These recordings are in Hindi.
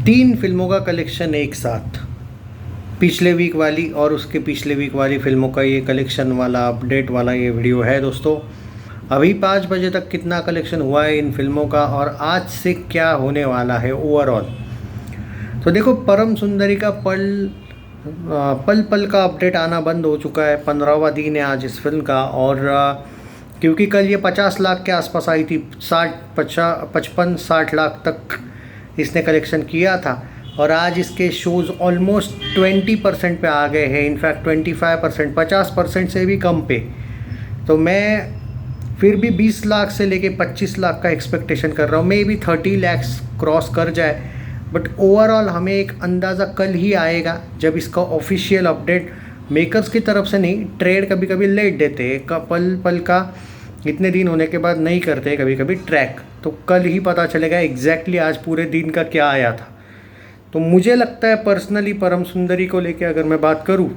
तीन फिल्मों का कलेक्शन एक साथ, पिछले वीक वाली और उसके पिछले वीक वाली फिल्मों का ये कलेक्शन वाला अपडेट वाला ये वीडियो है दोस्तों। अभी 5 बजे तक कितना कलेक्शन हुआ है इन फिल्मों का और आज से क्या होने वाला है ओवरऑल। तो देखो, परम सुंदरी का पल पल का अपडेट आना बंद हो चुका है। 15वां दिन है आज इस फिल्म का। और क्योंकि कल ये 50 लाख के आसपास आई थी, 55-60 लाख तक इसने कलेक्शन किया था और आज इसके शोज़ ऑलमोस्ट 20% पे आ गए हैं। इनफैक्ट 25%, 50% से भी कम पे। तो मैं फिर भी 20 लाख से लेके 25 लाख का एक्सपेक्टेशन कर रहा हूँ। मे बी 30 लाख क्रॉस कर जाए, बट ओवरऑल हमें एक अंदाज़ा कल ही आएगा जब इसका ऑफिशियल अपडेट मेकर्स की तरफ से नहीं, ट्रेड कभी कभी लेट देते हैं, पल पल का इतने दिन होने के बाद नहीं करते कभी कभी ट्रैक। तो कल ही पता चलेगा एग्जैक्टली आज पूरे दिन का क्या आया था। तो मुझे लगता है पर्सनली परम सुंदरी को लेके अगर मैं बात करूं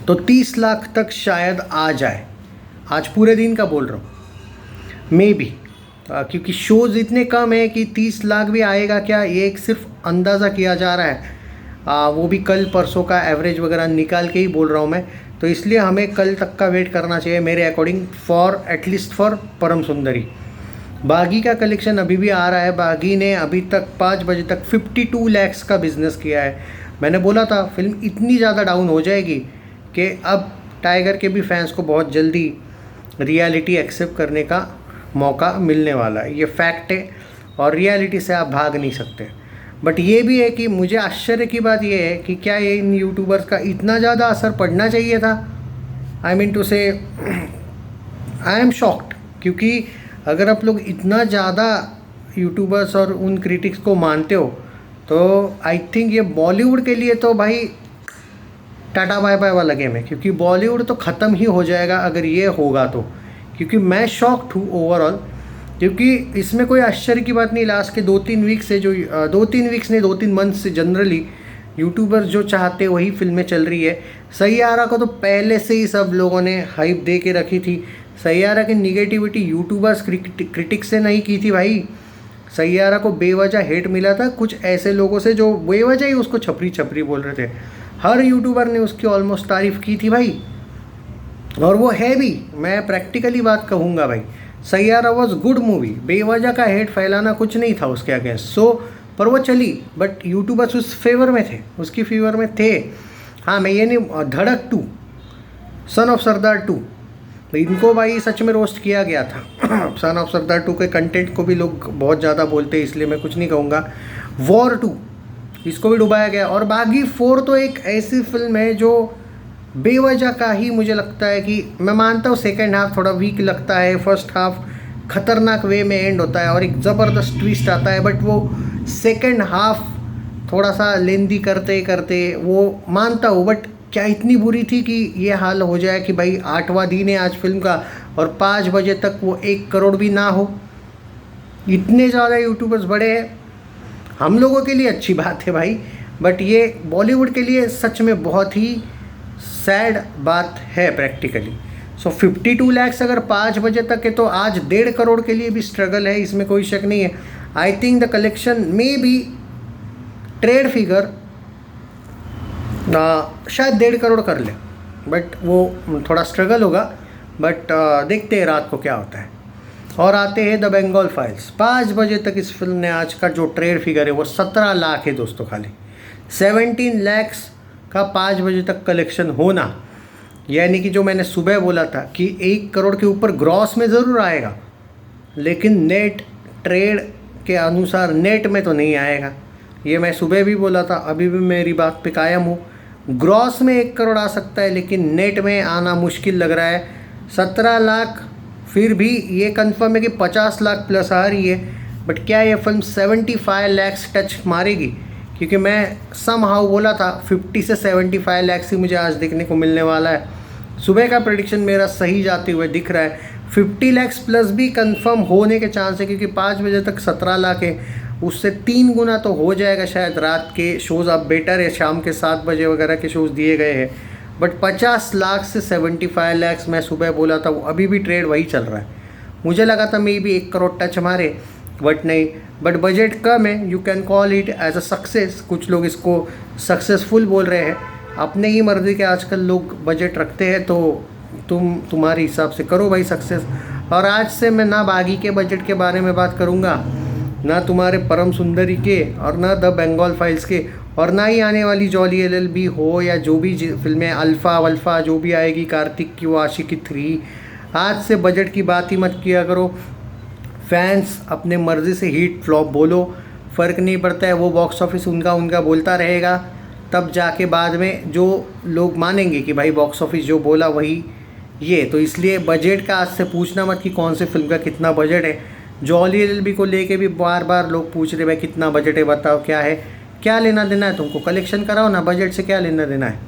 तो 30 लाख तक शायद आ जाए। आज पूरे दिन का बोल रहा हूँ, मे बी, क्योंकि शोज़ इतने कम है कि 30 लाख भी आएगा क्या, ये एक सिर्फ अंदाज़ा किया जा रहा है। वो भी कल परसों का एवरेज वगैरह निकाल के ही बोल रहा हूँ मैं। तो इसलिए हमें कल तक का वेट करना चाहिए मेरे अकॉर्डिंग, फॉर एटलीस्ट फॉर परम सुंदरी। बागी का कलेक्शन अभी भी आ रहा है। बागी ने अभी तक 5 बजे तक 52 लाख का बिजनेस किया है। मैंने बोला था फिल्म इतनी ज़्यादा डाउन हो जाएगी कि अब टाइगर के भी फैंस को बहुत जल्दी रियलिटी एक्सेप्ट करने का मौका मिलने वाला है। ये फैक्ट है और रियलिटी से आप भाग नहीं सकते। बट ये भी है कि मुझे आश्चर्य की बात ये है कि क्या ये इन यूट्यूबर्स का इतना ज़्यादा असर पड़ना चाहिए था। आई मीन टू से, आई एम शॉक्ड, क्योंकि अगर आप लोग इतना ज़्यादा यूट्यूबर्स और उन क्रिटिक्स को मानते हो तो आई थिंक ये बॉलीवुड के लिए तो भाई टाटा बाय बाय वाला गेम है, क्योंकि बॉलीवुड तो ख़त्म ही हो जाएगा अगर ये होगा तो। क्योंकि मैं शॉक्ड हूँ ओवरऑल, क्योंकि इसमें कोई आश्चर्य की बात नहीं। लास्ट के 2-3 वीक से जो 2-3 वीक्स नहीं 2-3 मंथ से जनरली यूट्यूबर्स जो चाहते वही फिल्में चल रही है। सैयारा को तो पहले से ही सब लोगों ने हाइप दे के रखी थी। सैयारा की निगेटिविटी यूट्यूबर्स क्रिटिक्स से नहीं की थी भाई। सैयारा को बेवजह हेट मिला था कुछ ऐसे लोगों से जो बेवजह ही उसको छपरी छपरी बोल रहे थे। हर यूट्यूबर ने उसकी ऑलमोस्ट तारीफ़ की थी भाई, और वो है भी। मैं प्रैक्टिकली बात कहूँगा भाई, सैयारा वॉज गुड मूवी। बेवजह का हेट फैलाना कुछ नहीं था उसके अगेंस्ट। सो पर वो चली, बट यूट्यूबर्स उस फेवर में थे, उसकी फेवर में थे। हाँ, मैं ये नहीं, धड़क 2, सन ऑफ सरदार 2, तो इनको भाई सच में रोस्ट किया गया था। सन ऑफ सरदार 2 के कंटेंट को भी लोग बहुत ज़्यादा बोलते हैं, इसलिए मैं कुछ नहीं कहूँगा। वॉर 2, इसको भी डुबाया गया। और बागी 4 तो एक ऐसी फिल्म है जो बेवजह का ही मुझे लगता है कि, मैं मानता हूँ सेकेंड हाफ थोड़ा वीक लगता है, फर्स्ट हाफ खतरनाक वे में एंड होता है और एक ज़बरदस्त ट्विस्ट आता है, बट वो सेकेंड हाफ थोड़ा सा लेंदी करते करते वो मानता हूँ। बट क्या इतनी बुरी थी कि ये हाल हो जाए कि भाई 8वां दिन है आज फिल्म का और 5 बजे तक वो 1 करोड़ भी ना हो। इतने ज़्यादा यूट्यूबर्स बड़े हैं, हम लोगों के लिए अच्छी बात है भाई, बट ये बॉलीवुड के लिए सच में बहुत ही सैड बात है प्रैक्टिकली। सो 52 लाख अगर 5 बजे तक है तो आज 1.5 करोड़ के लिए भी स्ट्रगल है, इसमें कोई शक नहीं है। आई थिंक द कलेक्शन में भी ट्रेड फिगर शायद 1.5 करोड़ कर ले, बट वो थोड़ा स्ट्रगल होगा। बट देखते हैं रात को क्या होता है। और आते हैं द बंगाल फाइल्स। 5 बजे तक इस फिल्म ने आज का जो ट्रेड फिगर है वो 17 लाख है दोस्तों। खाली 17 लाख का 5 बजे तक कलेक्शन होना, यानी कि जो मैंने सुबह बोला था कि 1 करोड़ के ऊपर ग्रॉस में ज़रूर आएगा, लेकिन नेट ट्रेड के अनुसार नेट में तो नहीं आएगा। ये मैं सुबह भी बोला था, अभी भी मेरी बात पे कायम हूँ। ग्रॉस में 1 करोड़ आ सकता है, लेकिन नेट में आना मुश्किल लग रहा है। 17 लाख फिर भी ये कंफर्म है कि 50 लाख प्लस आ रही है, बट क्या ये फिल्म 75 लाख टच मारेगी? क्योंकि मैं समहाउ बोला था 50 से 75 लाख ही मुझे आज देखने को मिलने वाला है। सुबह का प्रेडिक्शन मेरा सही जाते हुए दिख रहा है। 50 लाख प्लस भी कंफर्म होने के चांस है, क्योंकि 5 बजे तक 17 लाख है, उससे 3 गुना तो हो जाएगा शायद। रात के शोज़ अब बेटर है, शाम के 7 बजे वगैरह के शोज़ दिए गए हैं। बट 50 लाख से 75 लाख मैं सुबह बोला था, वो अभी भी ट्रेड वही चल रहा है। मुझे लगा था मे बी 1 करोड़ टच मारे, बट नहीं, बट बजट कम है, you can call it as a success. कुछ लोग इसको सक्सेसफुल बोल रहे हैं। अपने ही मर्ज़ी के आजकल लोग बजट रखते हैं, तो तुम्हारे हिसाब से करो भाई सक्सेस। और आज से मैं ना बागी के बजट के बारे में बात करूँगा, ना तुम्हारे परम सुंदरी के, और ना द बंगाल फाइल्स के, और ना ही आने वाली जॉली LLB हो या जो भी फिल्में अल्फ़ा वल्फ़ा जो भी आएगी, कार्तिक की, वो आशिकी 3। आज से बजट की बात ही मत किया करो। फैंस अपने मर्ज़ी से हिट फ्लॉप बोलो, फ़र्क नहीं पड़ता है, वो बॉक्स ऑफिस उनका बोलता रहेगा। तब जाके बाद में जो लोग मानेंगे कि भाई बॉक्स ऑफिस जो बोला वही ये। तो इसलिए बजट का आज से पूछना मत कि कौन से फिल्म का कितना बजट है। जॉली LLB को लेके भी बार बार लोग पूछ रहे भाई कितना बजट है, बताओ क्या है। क्या लेना देना है तुमको, कलेक्शन कराओ ना, बजट से क्या लेना देना है,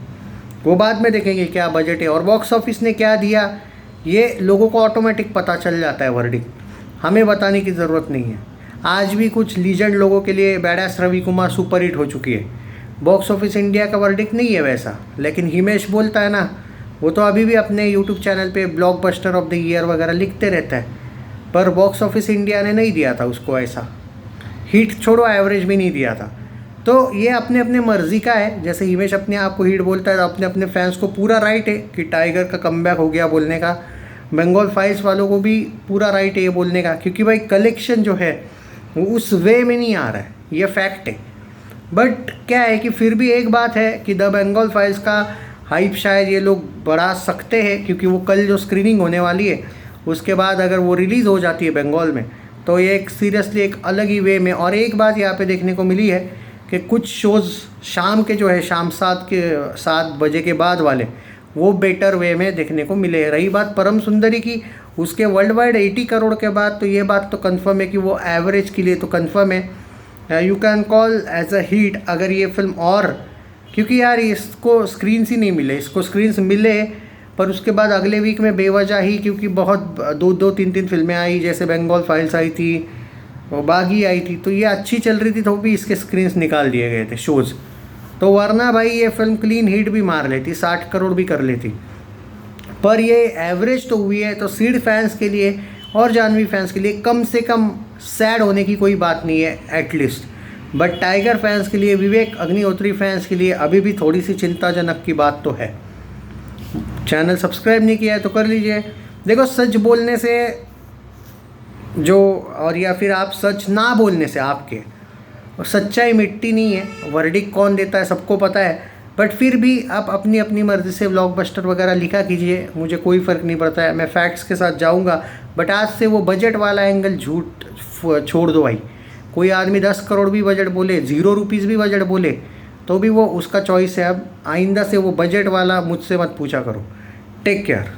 वो बाद में देखेंगे क्या बजट है। और बॉक्स ऑफिस ने क्या दिया ये लोगों को ऑटोमेटिक पता चल जाता है, वर्डिक्ट हमें बताने की ज़रूरत नहीं है। आज भी कुछ लीजेंड लोगों के लिए badass Ravi Kumar super hit हो चुकी है। बॉक्स ऑफिस इंडिया का वर्डिक्ट नहीं है वैसा, लेकिन हिमेश बोलता है ना, वो तो अभी भी अपने यूट्यूब चैनल पे ब्लॉकबस्टर ऑफ द ईयर वगैरह लिखते रहता है। पर बॉक्स ऑफिस इंडिया ने नहीं दिया था उसको ऐसा हिट, छोड़ो एवरेज भी नहीं दिया था। तो ये अपने अपने मर्ज़ी का है। जैसे हिमेश अपने आप को हिट बोलता है, तो अपने अपने फैंस को पूरा राइट है कि टाइगर का कमबैक हो गया बोलने का। बंगाल फाइल्स वालों को भी पूरा राइट है ये बोलने का, क्योंकि भाई कलेक्शन जो है वो उस वे में नहीं आ रहा है, ये फैक्ट है। बट क्या है कि फिर भी एक बात है कि द बंगाल फाइल्स का हाइप शायद ये लोग बढ़ा सकते हैं, क्योंकि वो कल जो स्क्रीनिंग होने वाली है उसके बाद अगर वो रिलीज़ हो जाती है बंगाल में, तो ये एक सीरियसली एक अलग ही वे में। और एक बात यहाँ पे देखने को मिली है कि कुछ शोज़ शाम के जो है शाम 7 बजे के बाद वाले वो बेटर वे में देखने को मिले। रही बात परम सुंदरी की, उसके वर्ल्ड वाइड 80 करोड़ के बाद तो ये बात तो कंफर्म है कि वो एवरेज के लिए तो कंफर्म है, you can call as a hit अगर ये फिल्म। और क्योंकि यार इसको स्क्रीन्स ही नहीं मिले, इसको स्क्रीन्स मिले पर उसके बाद अगले वीक में बेवजह ही, क्योंकि बहुत 2-3 फिल्में आई, जैसे बंगाल फाइल्स आई थी, वो बागी आई थी, तो ये अच्छी चल रही थी तो भी इसके स्क्रीन्स निकाल दिए गए थे शोज़। तो वरना भाई ये फिल्म क्लीन हिट भी मार लेती, 60 करोड़ भी कर लेती। पर ये एवरेज तो हुई है, तो सीड फैंस के लिए और जानवी फैंस के लिए कम से कम सैड होने की कोई बात नहीं है एटलीस्ट। बट टाइगर फैंस के लिए, विवेक अग्निहोत्री फैंस के लिए अभी भी थोड़ी सी चिंताजनक की बात तो है। चैनल सब्सक्राइब नहीं किया है तो कर लीजिए। देखो सच बोलने से जो, और या फिर आप सच ना बोलने से आपके, और सच्चाई मिटती नहीं है। वर्डिक्ट कौन देता है सबको पता है, बट फिर भी आप अपनी अपनी मर्ज़ी से ब्लॉकबस्टर वगैरह लिखा कीजिए, मुझे कोई फ़र्क नहीं पड़ता है, मैं फैक्ट्स के साथ जाऊंगा। बट आज से वो बजट वाला एंगल झूठ छोड़ दो भाई। कोई आदमी 10 करोड़ भी बजट बोले, 0 रुपीज़ भी बजट बोले, तो भी वो उसका चॉइस है। अब आइंदा से वो बजट वाला मुझसे मत पूछा करो। Take care.